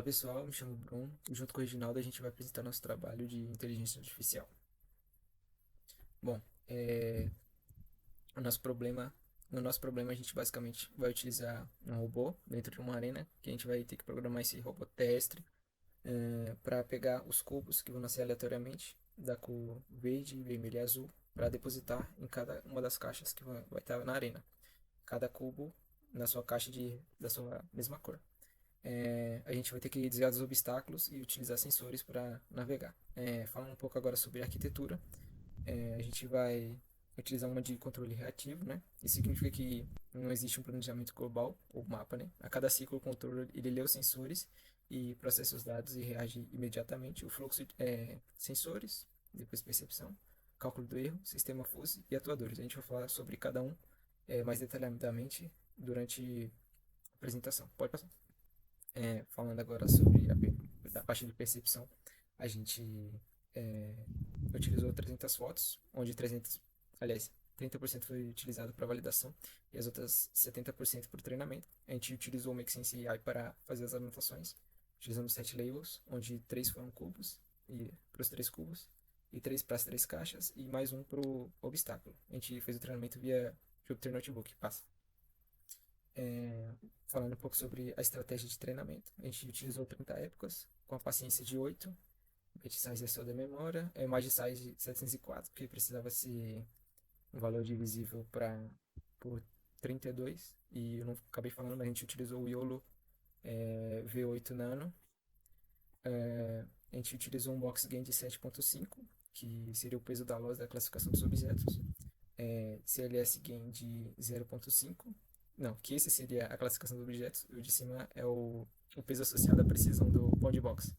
Pessoal, me chamo Bruno e junto com o Reginaldo a gente vai apresentar nosso trabalho de inteligência artificial. Bom, o nosso problema, no nosso problema a gente basicamente vai utilizar um robô dentro de uma arena que a gente vai ter que programar esse robô terrestre para pegar os cubos que vão nascer aleatoriamente da cor verde, vermelho e azul para depositar em cada uma das caixas que vai estar na arena. Cada cubo na sua caixa da sua mesma cor. A gente vai ter que desviar dos obstáculos e utilizar sensores para navegar. Falando um pouco agora sobre arquitetura, a gente vai utilizar uma de controle reativo, né? Isso significa que não existe um planejamento global ou mapa, né? A cada ciclo o controle ele lê os sensores e processa os dados e reage imediatamente. O fluxo sensores, depois percepção, cálculo do erro, sistema fuzzy e atuadores. A gente vai falar sobre cada um mais detalhadamente durante a apresentação. Pode passar. Falando agora sobre a parte de percepção, a gente é, utilizou 300 fotos, onde 300, aliás, 30% foi utilizado para validação e as outras 70% para treinamento. A gente utilizou o Make Sense AI para fazer as anotações. Utilizamos 7 labels, onde 3 foram cubos, e para os 3 cubos, e 3 para as 3 caixas, e mais um para o obstáculo. A gente fez o treinamento via Jupyter Notebook. Passa. Falando um pouco sobre a estratégia de treinamento, a gente utilizou 30 épocas, com a paciência de 8, batch size é só da memória, image size 704, porque precisava ser um valor divisível por 32, e eu não acabei falando, mas a gente utilizou o YOLO V8 Nano. A gente utilizou um box gain de 7.5, que seria o peso da loss da classificação dos objetos, CLS gain de 0.5. Não, que esse seria a classificação dos objetos, e o de cima é o peso associado à precisão do bound box.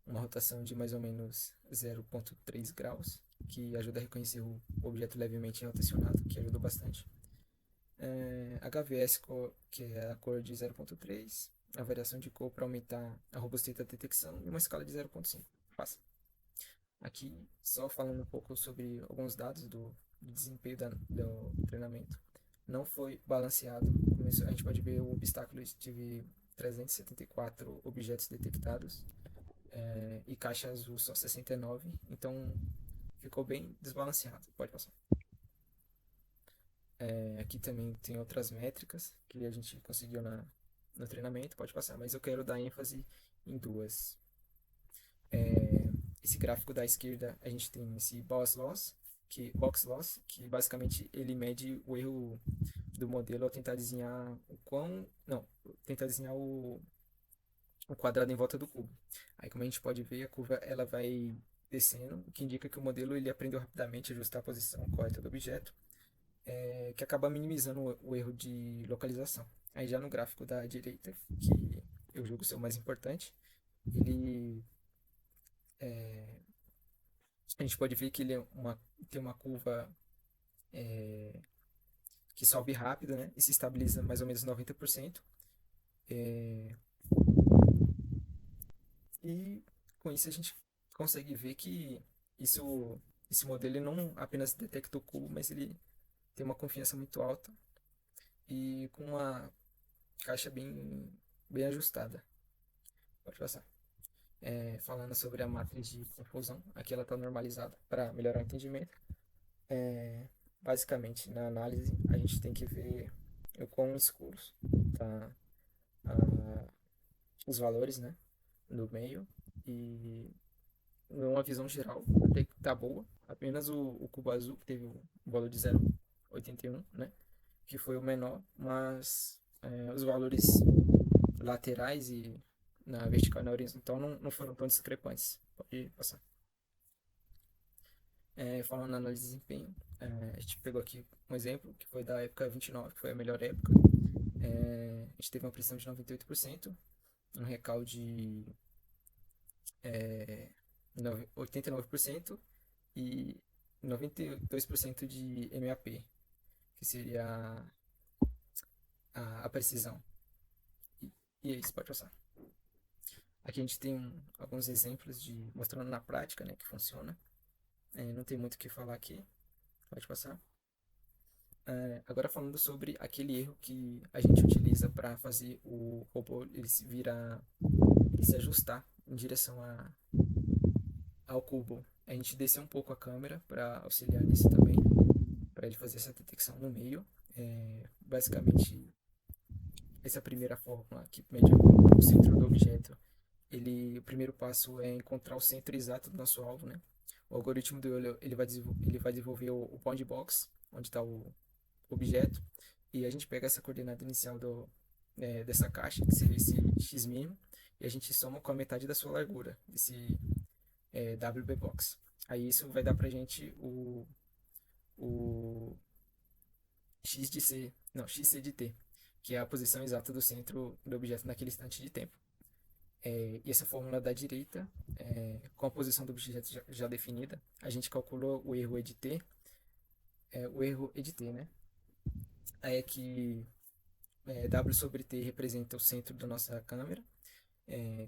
Uma rotação de mais ou menos 0.3 graus, que ajuda a reconhecer o objeto levemente rotacionado, que ajudou bastante. HVS, que é a cor de 0.3, a variação de cor para aumentar a robustez da detecção, e uma escala de 0.5. Passa. Aqui, só falando um pouco sobre alguns dados do desempenho do treinamento. Não foi balanceado. A gente pode ver o obstáculo teve 374 objetos detectados e caixa azul só 69, então ficou bem desbalanceado. Pode passar. Aqui também tem outras métricas que a gente conseguiu no treinamento, pode passar, mas eu quero dar ênfase em duas. Esse gráfico da esquerda a gente tem esse box loss, que basicamente ele mede o erro do modelo ao tentar desenhar tentar desenhar o quadrado em volta do cubo. Aí como a gente pode ver, a curva ela vai descendo, o que indica que o modelo ele aprendeu rapidamente a ajustar a posição correta do objeto, que acaba minimizando o erro de localização. Aí já no gráfico da direita, que eu julgo ser o mais importante, ele a gente pode ver que ele tem uma curva que sobe rápido, né, e se estabiliza mais ou menos 90%. E com isso a gente consegue ver que isso, esse modelo ele não apenas detecta o cubo, mas ele tem uma confiança muito alta e com uma caixa bem ajustada. Pode passar. Falando sobre a matriz de confusão, aqui ela está normalizada para melhorar o entendimento. Basicamente, na análise, a gente tem que ver o quão escuros tá, os valores, né, no meio, e uma visão geral até que tá boa. Apenas o cubo azul, que teve um valor de 0,81, né, que foi o menor, mas os valores laterais e na vertical e na horizontal não foram tão discrepantes. Pode passar. Falando na análise de desempenho, a gente pegou aqui um exemplo que foi da época 29, que foi a melhor época. A gente teve uma precisão de 98%, um recal de 89% e 92% de MAP, que seria a precisão. E é isso, pode passar. Aqui a gente tem alguns exemplos mostrando na prática, né, que funciona. Não tem muito o que falar aqui. Pode passar. Agora falando sobre aquele erro que a gente utiliza para fazer o robô ele se ajustar em direção ao cubo. A gente descer um pouco a câmera para auxiliar nisso também, para ele fazer essa detecção no meio. Basicamente, essa primeira fórmula que mede o centro do objeto, o primeiro passo é encontrar o centro exato do nosso alvo, né? O algoritmo do olho, ele vai desenvolver o bound box, onde está o objeto, e a gente pega essa coordenada inicial dessa caixa, que seria esse x mínimo, e a gente soma com a metade da sua largura, desse WB box. Aí isso vai dar pra gente o x de c, não, xc de t, que é a posição exata do centro do objeto naquele instante de tempo. E essa fórmula da direita, com a posição do objeto já definida, a gente calculou o erro e de t, o erro e de t, né? Aí é que W sobre T representa o centro da nossa câmera,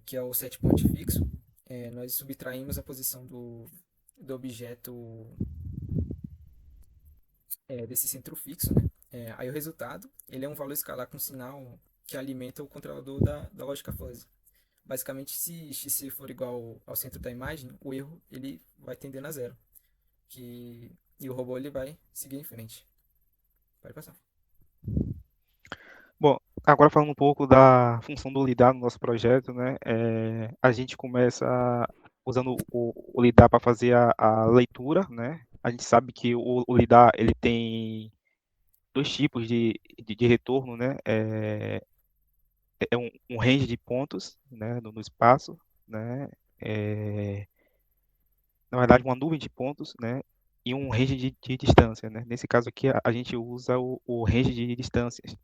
que é o set point fixo. Nós subtraímos a posição do objeto desse centro fixo, né? Aí o resultado, ele é um valor escalar com sinal que alimenta o controlador da lógica fuzzy. Basicamente, se xc for igual ao centro da imagem, o erro ele vai tendendo a zero. E o robô ele vai seguir em frente. Pode passar. Bom, agora falando um pouco da função do lidar no nosso projeto, né? A gente começa usando o lidar para fazer a leitura, né? A gente sabe que o lidar ele tem dois tipos de retorno, né? Um range de pontos, né? No espaço, né? É, na verdade, uma nuvem de pontos, né? E um range de distância, né? Nesse caso aqui, a gente usa o range de distâncias,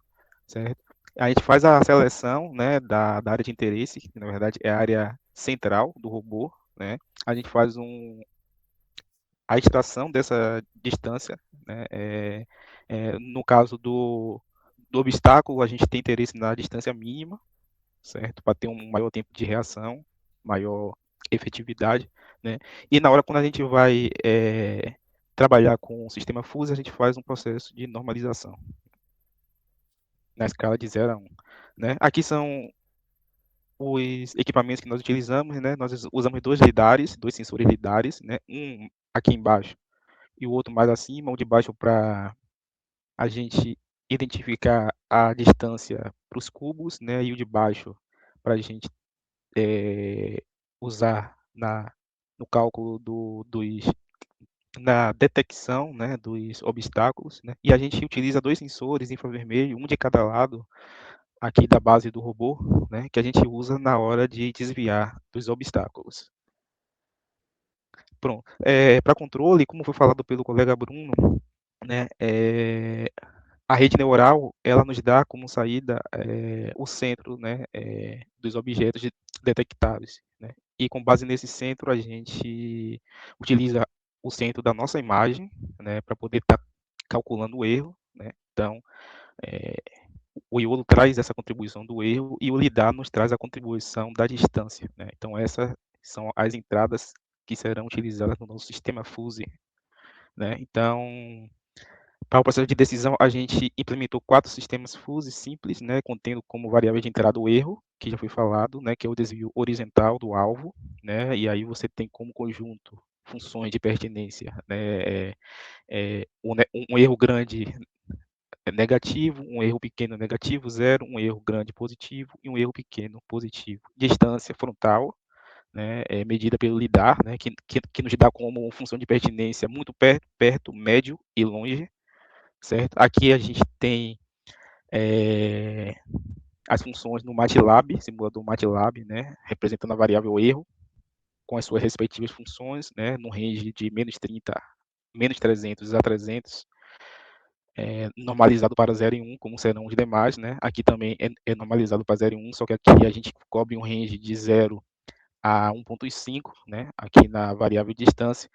certo? A gente faz a seleção, né, da área de interesse, que na verdade é a área central do robô, né? A gente faz a extração dessa distância, né? No caso do obstáculo, a gente tem interesse na distância mínima, certo? Para ter um maior tempo de reação, maior efetividade, né? E na hora quando a gente vai trabalhar com o sistema FUSE, a gente faz um processo de normalização na escala de 0 a 1. Né? Aqui são os equipamentos que nós utilizamos, né? Nós usamos dois lidares, dois sensores lidares, né? Um aqui embaixo e o outro mais acima, um de baixo para a gente identificar a distância para os cubos, né? E o de baixo para a gente usar no cálculo na detecção, né, dos obstáculos, né? E a gente utiliza dois sensores infravermelho, um de cada lado aqui da base do robô, né, que a gente usa na hora de desviar dos obstáculos. Pronto. Para controle, como foi falado pelo colega Bruno, né, a rede neural ela nos dá como saída o centro, né, dos objetos detectáveis, né? E com base nesse centro a gente utiliza o centro da nossa imagem, né, para poder estar calculando o erro, né? Então é, o Iolo traz essa contribuição do erro e o lidar nos traz a contribuição da distância, né? Então essas são as entradas que serão utilizadas no nosso sistema FUSE, né? Então para o processo de decisão, a gente implementou 4 sistemas FUSE simples, né, contendo como variável de entrada o erro, que já foi falado, né, que é o desvio horizontal do alvo, né, e aí você tem como conjunto funções de pertinência, né, um erro grande negativo, um erro pequeno negativo, zero, um erro grande positivo e um erro pequeno positivo. Distância frontal, né, medida pelo lidar, né, que nos dá como função de pertinência muito perto, perto, médio e longe, certo? Aqui a gente tem as funções no MATLAB, simulador MATLAB, né, representando a variável erro, com as suas respectivas funções, né, no range de -30, -300 a 300, normalizado para 0 e 1, como serão os demais, né? Aqui também é normalizado para 0 e 1, só que aqui a gente cobre um range de 0 a 1.5, né? Aqui na variável distância,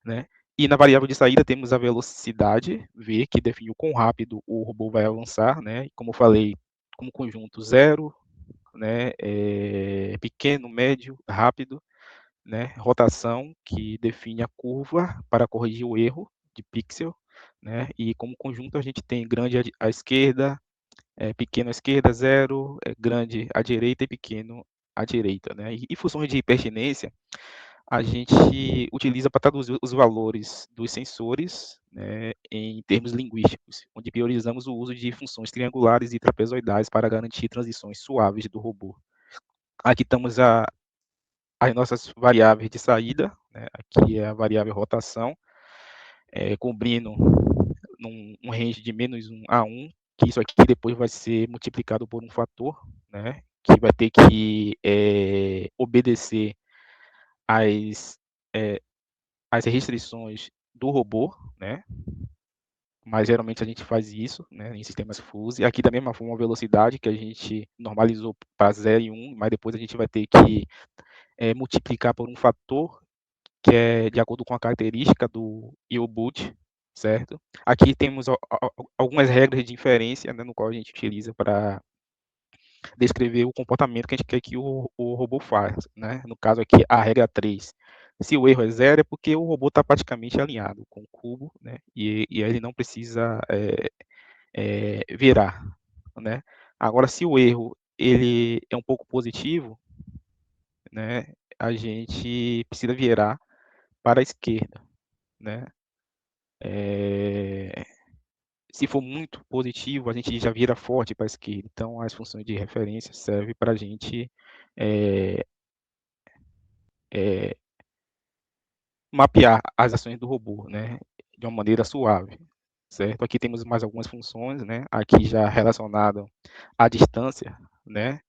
né? E na variável de saída temos a velocidade v, que define o quão rápido o robô vai avançar, né? Como eu falei, como conjunto 0, né? Pequeno, médio, rápido, né? Rotação, que define a curva para corrigir o erro de pixel, né? E como conjunto a gente tem grande à esquerda, pequeno à esquerda, zero, grande à direita e pequeno à direita, né? E funções de pertinência a gente utiliza para traduzir os valores dos sensores, né, em termos linguísticos, onde priorizamos o uso de funções triangulares e trapezoidais para garantir transições suaves do robô. Aqui estamos as nossas variáveis de saída, né? Aqui é a variável rotação, cobrindo um range de -1 a 1, que isso aqui depois vai ser multiplicado por um fator, né? Que vai ter que obedecer às, é, às restrições do robô, né? Mas geralmente a gente faz isso, né, em sistemas fuse. Aqui da mesma forma a velocidade que a gente normalizou para 0 e 1, mas depois a gente vai ter que multiplicar por um fator que é de acordo com a característica do U-Boot, certo? Aqui temos algumas regras de inferência, né, no qual a gente utiliza para descrever o comportamento que a gente quer que o robô faça, né? No caso aqui, a regra 3. Se o erro é zero, é porque o robô está praticamente alinhado com o cubo, né? E ele não precisa virar, né? Agora, se o erro ele é um pouco positivo, né? A gente precisa virar para a esquerda, né? Se for muito positivo, a gente já vira forte para a esquerda. Então, as funções de referência servem para a gente é, é, mapear as ações do robô, né, de uma maneira suave, certo? Aqui temos mais algumas funções, né, aqui já relacionado à distância, né,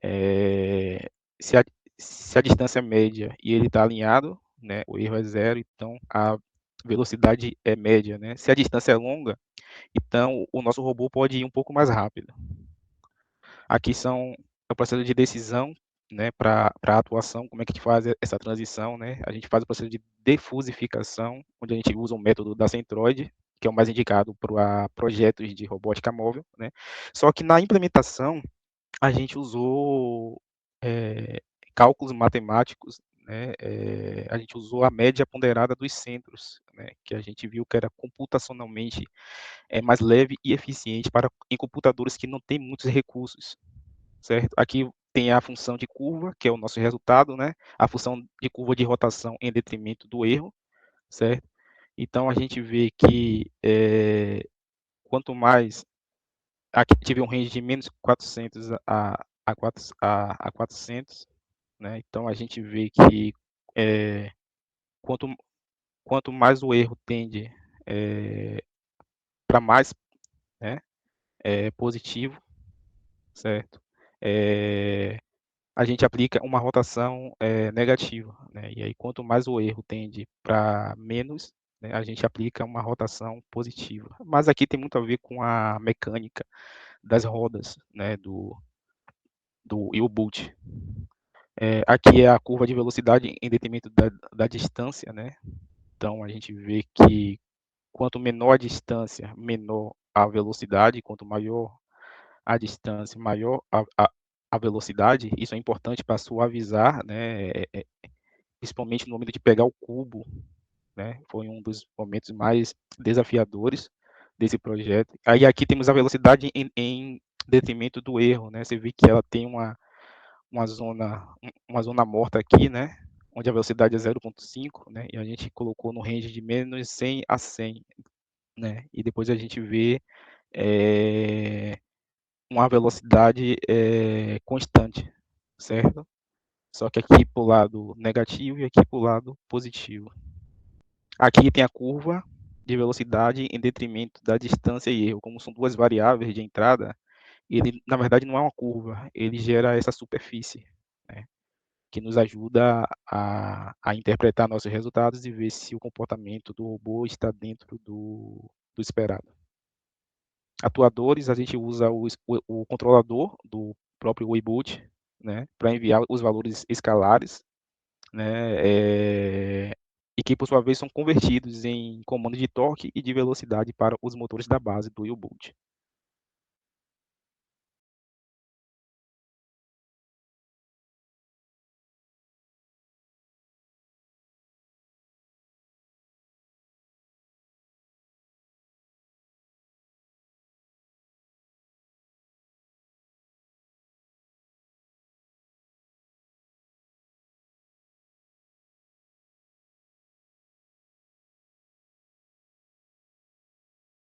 é, se, a, se a distância é média e ele está alinhado, né, o erro é zero, então a velocidade é média, né? Se a distância é longa, então o nosso robô pode ir um pouco mais rápido. Aqui é o processo de decisão, né, para a atuação, como é que a gente faz essa transição, né? A gente faz o processo de defusificação, onde a gente usa o método da Centroid, que é o mais indicado para projetos de robótica móvel, né? Só que na implementação, a gente usou cálculos matemáticos, né? A gente usou a média ponderada dos centros, né? Que a gente viu que era computacionalmente mais leve e eficiente em computadores que não têm muitos recursos, certo? Aqui tem a função de curva, que é o nosso resultado, né? A função de curva de rotação em detrimento do erro, certo? Então a gente vê que quanto mais aqui tive um range de -400 a 400, né? Então a gente vê que quanto quanto mais o erro tende para mais, né? Positivo, certo? A gente aplica uma rotação negativa, né? E aí quanto mais o erro tende para menos, né, a gente aplica uma rotação positiva. Mas aqui tem muito a ver com a mecânica das rodas, né, do U-Boot. Aqui é a curva de velocidade em detrimento da distância, né? Então a gente vê que quanto menor a distância, menor a velocidade, quanto maior a distância, maior a velocidade. Isso é importante para suavizar, né? Principalmente no momento de pegar o cubo, né? Foi um dos momentos mais desafiadores desse projeto. Aí aqui temos a velocidade em detrimento do erro, né? Você vê que ela tem uma zona uma zona morta aqui, né? Onde a velocidade é 0,5, né? E a gente colocou no range de -100 a 100, né? E depois a gente vê uma velocidade constante, certo? Só que aqui para o lado negativo e aqui para o lado positivo. Aqui tem a curva de velocidade em detrimento da distância e erro. Como são duas variáveis de entrada, ele na verdade não é uma curva, ele gera essa superfície, né, que nos ajuda a interpretar nossos resultados e ver se o comportamento do robô está dentro do esperado. Atuadores, a gente usa o controlador do próprio Wayboot, né, para enviar os valores escalares, né, e que por sua vez são convertidos em comandos de torque e de velocidade para os motores da base do U-Boot.